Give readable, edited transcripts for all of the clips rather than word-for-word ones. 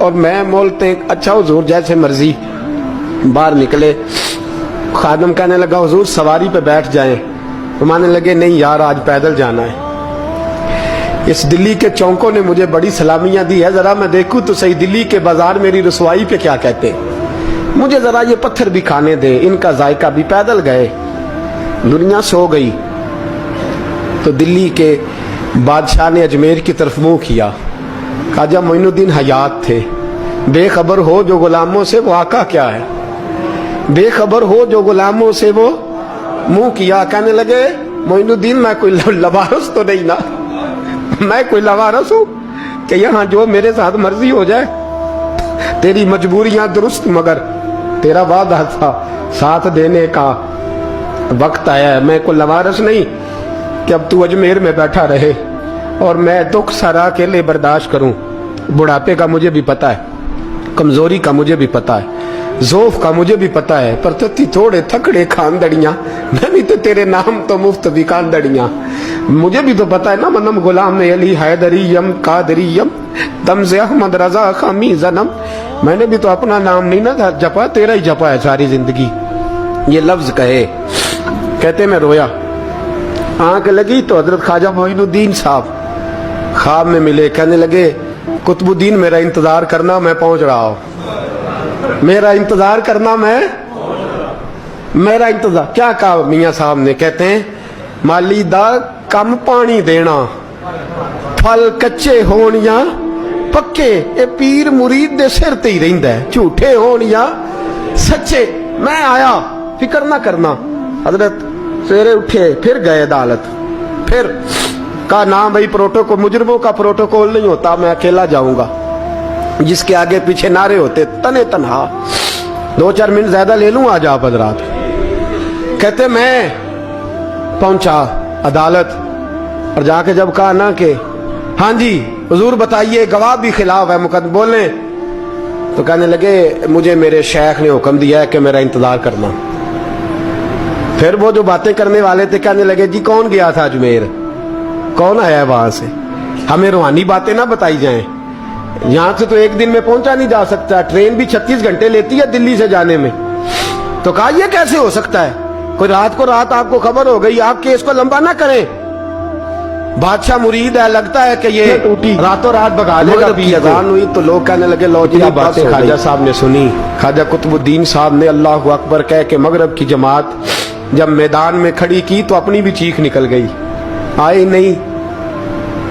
اور میں بولتے اچھا حضور جیسے مرضی. باہر نکلے, خادم کہنے لگا حضور سواری پہ بیٹھ جائیں. مانے لگے نہیں یار آج پیدل جانا ہے. اس دلی کے چونکوں نے مجھے بڑی سلامیاں دی ہے, ذرا میں دیکھوں تو صحیح دلی کے بازار میری رسوائی پہ کیا کہتے ہیں. مجھے ذرا یہ پتھر بھی کھانے دے, ان کا ذائقہ بھی. پیدل گئے, دنیا سو گئی تو دلی کے بادشاہ نے اجمیر کی طرف منہ کیا. خواجہ معین الدین حیات تھے. بے خبر ہو جو غلاموں سے وہ آقا کیا ہے, بے خبر ہو جو غلاموں سے وہ منہ کیا. کہنے لگے معین الدین میں کوئی لوارس تو نہیں نا, میں کوئی لوارس ہوں کہ یہاں جو میرے ساتھ مرضی ہو جائے. تیری مجبوریاں درست مگر تیرا وعدہ تھا ساتھ دینے کا وقت آیا ہے. میں کوئی لوارس نہیں کہ اب تو اجمیر میں بیٹھا رہے اور میں دکھ سارا اکیلے برداشت کروں. بڑھاپے کا مجھے بھی پتا ہے, کمزوری کا مجھے بھی پتا ہے, ذوف کا مجھے بھی پتا ہے, پر تتی تھوڑے تھکڑے خاندڑیاں, میں بھی تو تیرے نام تو مفت بھی خاندڑیاں. مجھے بھی تو پتا ہے نا منم غلام علی حیدریم قادریم تمز احمد رضا خامی زنم. میں نے بھی تو اپنا نام نہیں نا جپا, تیرا ہی جپا ہے ساری زندگی. یہ لفظ کہے, کہتے میں رویا. آنکھ لگی تو حضرت خواجہ معین الدین صاحب خواب میں ملے. کہنے لگے قطب الدین میرا انتظار کرنا, میں پہنچ رہا ہوں. میرا انتظار کرنا, میرا انتظار. کیا کہا میاں صاحب نے؟ کہتے ہیں مالی دا کم پانی دینا, پھل کچے ہون یا پکے, اے پیر مرید دے سر تے ہی رہندا ہے, جھوٹے ہون یا سچے. میں آیا, فکر نہ کرنا. حضرت سویرے اٹھے, پھر گئے عدالت. پھر کہا نام بھائی پروٹوکول, مجرموں کا پروٹوکول نہیں ہوتا, میں اکیلا جاؤں گا. جس کے آگے پیچھے نعرے ہوتے تنے تنہا. 2-4 منٹ زیادہ لے لوں آج آپ حضرات. کہتے میں پہنچا عدالت اور جا کے جب کہا نا کہ ہاں جی حضور بتائیے گواہ بھی خلاف ہے مقدمے بولیں, تو کہنے لگے مجھے میرے شیخ نے حکم دیا ہے کہ میرا انتظار کرنا. پھر وہ جو باتیں کرنے والے تھے کہنے لگے جی کون گیا تھا اجمیر, کون آیا ہے وہاں سے, ہمیں روحانی باتیں نہ بتائی جائیں. یہاں سے تو ایک دن میں پہنچا نہیں جا سکتا, ٹرین بھی 36 گھنٹے لیتی ہے دلی سے جانے میں. تو کہا یہ کیسے ہو سکتا ہے, کوئی رات کو رات آپ کو خبر ہو گئی, آپ کیس کو لمبا نہ کریں. بادشاہ مرید ہے, لگتا ہے کہ یہ راتوں رات بگا لے گا. اذان ہوئی تو لوگ کہنے لگے لو جی باتیں خواجہ صاحب نے سنی. خواجہ قطب الدین صاحب نے اللہ اکبر کہہ کے مغرب کی جماعت جب میدان میں کھڑی کی تو اپنی بھی چیخ نکل گئی. آئے نہیں,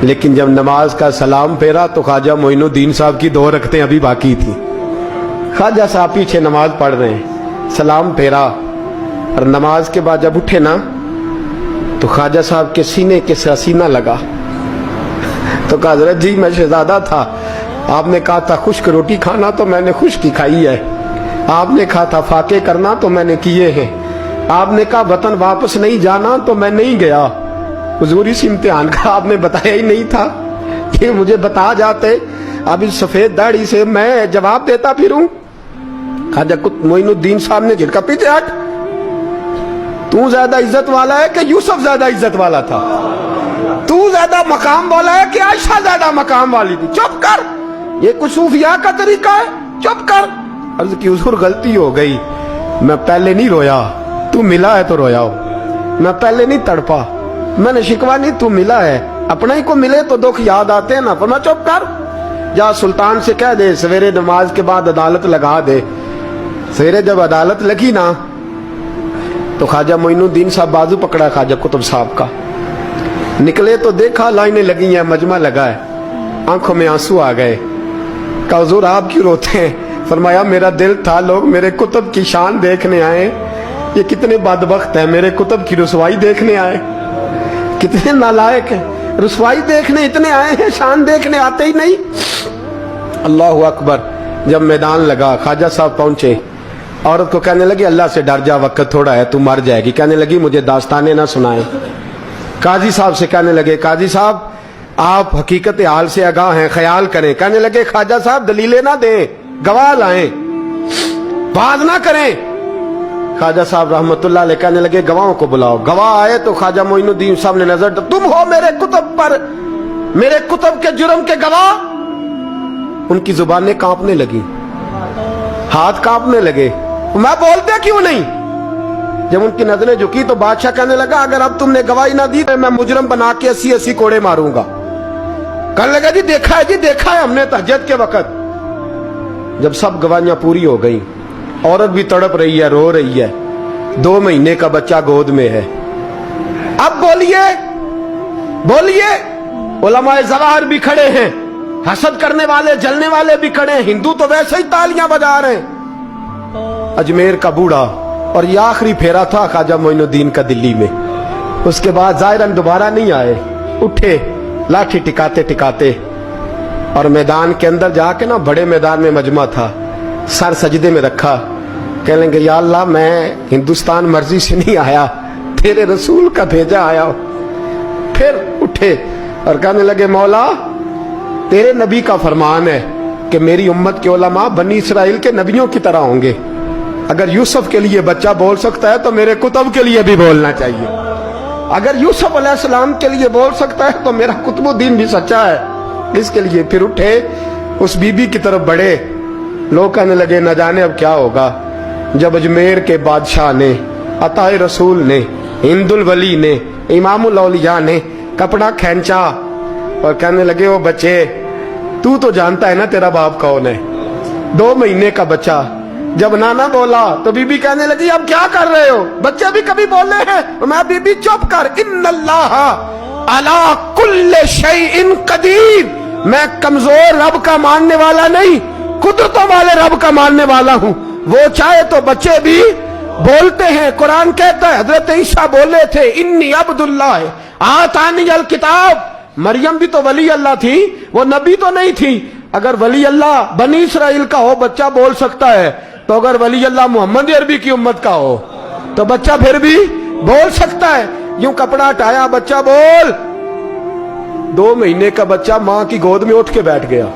لیکن جب نماز کا سلام پھیرا تو خواجہ معین الدین صاحب کی 2 رکعتیں ابھی باقی تھیں. خواجہ صاحب پیچھے نماز پڑھ رہے ہیں, سلام پھیرا اور نماز کے بعد جب اٹھے نا تو خواجہ صاحب کے سینے کے سینہ لگا. تو کہا حضرت جی میں شہزادہ تھا, آپ نے کہا تھا خشک روٹی کھانا تو میں نے خشک کی کھائی ہے, آپ نے کہا تھا فاقے کرنا تو میں نے کیے ہیں, آپ نے کہا وطن واپس نہیں جانا تو میں نہیں گیا. حضور اس امتحان کا آپ نے بتایا ہی نہیں تھا کہ مجھے بتا جاتے, اب اس سفید داڑھی سے میں جواب دیتا پھروں. خواجہ معین الدین صاحب نے جھٹکا, پیچھے ہٹ, تو زیادہ عزت والا ہے کہ یوسف زیادہ عزت والا تھا, تو زیادہ مقام والا ہے کہ عائشہ زیادہ مقام والی تھی, چپ کر, یہ کچھ صوفیاء کا طریقہ ہے, چپ کر. عرض کی حضور غلطی ہو گئی, میں پہلے نہیں رویا, تو ملا ہے تو رویا ہو, میں پہلے نہیں تڑپا, میں نے شکوا نہیں, تو ملا ہے, اپنا ہی کو ملے تو دکھ یاد آتے ہیں نا. فرمایا چپ کر, جا سلطان سے کہہ دے سویرے نماز کے بعد عدالت لگا دے. سویرے جب عدالت لگی نا تو خواجہ معین الدین صاحب بازو پکڑا خواجہ قطب صاحب کا, نکلے تو دیکھا لائنیں لگی ہیں, مجمع لگا ہے, آنکھوں میں آنسو آ گئے. کہا حضور آپ کیوں روتے ہیں؟ فرمایا میرا دل تھا لوگ میرے قطب کی شان دیکھنے آئے, یہ کتنے بدبخت ہیں, میرے قطب کی رسوائی دیکھنے آئے. کتنے نالائق ہیں, رسوائی دیکھنے اتنے آئے ہیں, شان دیکھنے آتے ہی نہیں. اللہ اکبر. جب میدان لگا خواجہ صاحب پہنچے, عورت کو کہنے لگی اللہ سے ڈر جا, وقت تھوڑا ہے, تو مر جائے گی. کہنے لگی مجھے داستانیں نہ سنائیں. قاضی صاحب سے کہنے لگے قاضی صاحب آپ حقیقت حال سے آگاہ ہیں, خیال کریں. کہنے لگے خواجہ صاحب دلیلیں نہ دیں, گواہ لائیں, باز نہ کریں. خواجہ صاحب رحمت اللہ علیہ کہنے لگے گواہوں کو بلاؤ. گواہ آئے تو خواجہ معین الدین صاحب نے نظر, تم ہو میرے کتب پر, میرے کتب کے جرم کے گواہ, ان کی زبانیں کانپنے لگی, ہاتھ کانپنے لگے. میں بولتے کیوں نہیں؟ جب ان کی نظریں جھکی تو بادشاہ کہنے لگا اگر اب تم نے گواہی نہ دی تو میں مجرم بنا کے 80 کوڑے ماروں گا. کہنے لگا جی دیکھا ہے ہم نے تہجد کے وقت. جب سب گواہیاں پوری ہو گئیں, عورت بھی تڑپ رہی ہے, رو رہی ہے, 2 مہینے کا بچہ گود میں ہے. اب بولیے علماء ظواہر بھی کھڑے ہیں, حسد کرنے والے جلنے والے بھی کھڑے ہیں, ہندو تو ویسے ہی تالیاں بجا رہے ہیں. اجمیر کا بوڑھا, اور یہ آخری پھیرا تھا خواجہ معین الدین کا دلی میں. اس کے بعد ظاہراً دوبارہ نہیں آئے. اٹھے لاٹھی ٹکاتے ٹکاتے اور میدان کے اندر جا کے نا, بڑے میدان میں مجمع تھا, سر سجدے میں رکھا. کہنے لگے یا اللہ میں ہندوستان مرضی سے نہیں آیا, تیرے رسول کا بھیجا آیا ہوں. پھر اٹھے اور کہنے لگے مولا تیرے نبی کا فرمان ہے کہ میری امت کے علماء بنی اسرائیل کے نبیوں کی طرح ہوں گے. اگر یوسف کے لیے بچہ بول سکتا ہے تو میرے کتب کے لیے بھی بولنا چاہیے. اگر یوسف علیہ السلام کے لیے بول سکتا ہے تو میرا قطب الدین بھی سچا ہے. اس کے لیے پھر اٹھے, اس بی بی کی طرف بڑھے. لوگ کہنے لگے نہ جانے اب کیا ہوگا. جب اجمیر کے بادشاہ نے, عطا رسول نے, ہند الولی نے, امام الاولیاء نے کپڑا کھینچا اور کہنے لگے وہ بچے تو جانتا ہے نا تیرا باپ کون ہے, 2 مہینے کا بچہ. جب نانا بولا تو بی بی کہنے لگی اب کیا کر رہے ہو, بچے بھی کبھی بولے ہیں. میں بی بی چپ کر, ان اللہ علی کل شیء قدیر, میں کمزور رب کا ماننے والا نہیں, قدرتوں والے رب کا ماننے والا ہوں. وہ چاہے تو بچے بھی بولتے ہیں. قرآن کہتا ہے حضرت عیسیٰ بولے تھے انی عبداللہ آتانی الکتاب. مریم بھی تو ولی اللہ تھی, وہ نبی تو نہیں تھی. اگر ولی اللہ بنی اسرائیل کا ہو بچہ بول سکتا ہے, تو اگر ولی اللہ محمد عربی کی امت کا ہو تو بچہ پھر بھی بول سکتا ہے. یوں کپڑا ہٹایا, بچہ بول. 2 مہینے کا بچہ ماں کی گود میں اٹھ کے بیٹھ گیا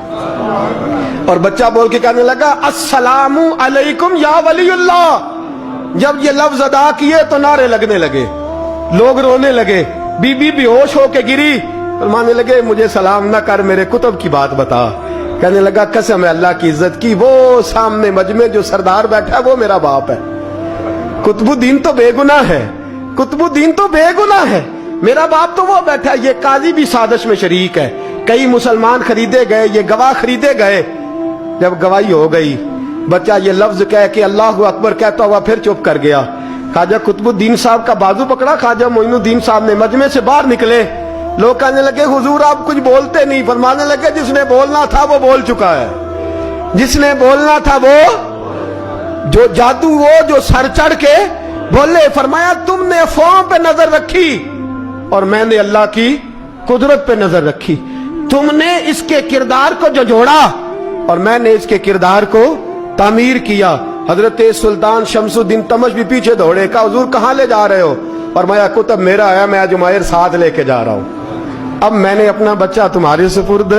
اور بچہ بول کے کہنے لگا السلام علیکم یا ولی اللہ. جب یہ لفظ ادا کیے تو نعرے لگنے لگے, لوگ رونے لگے. بی بی بے ہوش ہو کے گری, فرمانے لگے مجھے سلام نہ کر, میرے کتب کی بات بتا. کہنے لگا قسم ہے اللہ کی عزت کی, وہ سامنے مجمع جو سردار بیٹھا ہے وہ میرا باپ ہے. قطب الدین تو بے گناہ ہے, قطب الدین تو بے گناہ ہے, میرا باپ تو وہ بیٹھا ہے. یہ قاضی بھی سازش میں شریک ہے, کئی مسلمان خریدے گئے, یہ گواہ خریدے گئے. جب گواہی ہو گئی بچہ یہ لفظ کہہ کے اللہ اکبر کہتا ہوا پھر چپ کر گیا. خواجہ قطب الدین صاحب کا بازو پکڑا, خواجہ معین الدین صاحب نے مجمع سے باہر نکلے. لوگ کہنے لگے حضور آپ کچھ بولتے نہیں. فرمانے لگے جس نے بولنا تھا وہ بول چکا ہے, جس نے بولنا تھا وہ جو جادو وہ جو سر چڑھ کے بولے. فرمایا تم نے افواہوں پہ نظر رکھی اور میں نے اللہ کی قدرت پہ نظر رکھی. تم نے اس کے کردار کو جھنجھوڑا اور میں نے اس کے کردار کو تعمیر کیا. حضرت سلطان شمس الدین تمش بھی پیچھے دوڑے, کہا حضور کہاں لے جا رہے ہو؟ فرمایا کتب میرا ہے, میں جمائر ساتھ لے کے جا رہا ہوں. اب میں نے اپنا بچہ تمہارے سپرد,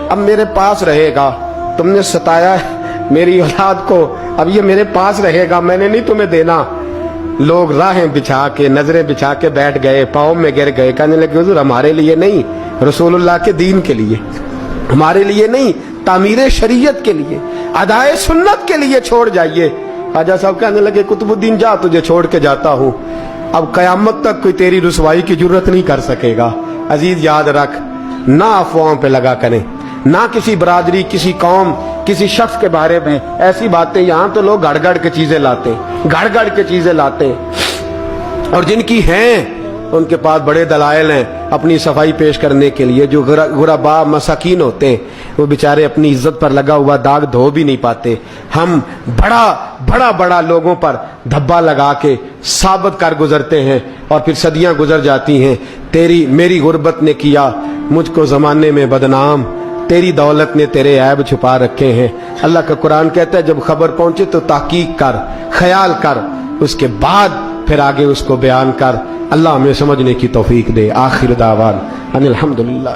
اب میرے پاس رہے گا. تم نے ستایا ہے میری اولاد کو, اب یہ میرے پاس رہے گا, میں نے نہیں تمہیں دینا. لوگ راہیں بچھا کے نظریں بچھا کے بیٹھ گئے, پاؤں میں گر گئے. کہنے لگے حضور ہمارے لیے نہیں, رسول اللہ کے دین کے لیے, ہمارے لیے نہیں, تعمیر شریعت کے لیے, ادائے سنت کے لیے چھوڑ جائیے. خواجہ صاحب کہنے لگے قطب الدین جا, تجھے چھوڑ کے جاتا ہوں, اب قیامت تک کوئی تیری رسوائی کی جرت نہیں کر سکے گا. عزیز یاد رکھ, نہ افواہوں پہ لگا کریں, نہ کسی برادری, کسی قوم, کسی شخص کے بارے میں ایسی باتیں. یہاں تو لوگ گڑ گڑ کے چیزیں لاتے, گڑ گڑ کے چیزیں لاتے, اور جن کی ہیں ان کے پاس بڑے دلائل ہیں اپنی صفائی پیش کرنے کے لیے. جو غربا مساکین ہوتے ہیں وہ بیچارے اپنی عزت پر لگا ہوا داغ دھو بھی نہیں پاتے. ہم بڑا لوگوں پر دھبا لگا کے ثابت کر گزرتے ہیں اور پھر صدیاں گزر جاتی ہیں. میری غربت نے کیا مجھ کو زمانے میں بدنام, تیری دولت نے تیرے عیب چھپا رکھے ہیں. اللہ کا قرآن کہتا ہے جب خبر پہنچے تو تحقیق کر, خیال کر, اس کے بعد پھر آگے اس کو بیان کر. اللہ ہمیں سمجھنے کی توفیق دے. آخر دعوان ان الحمدللہ.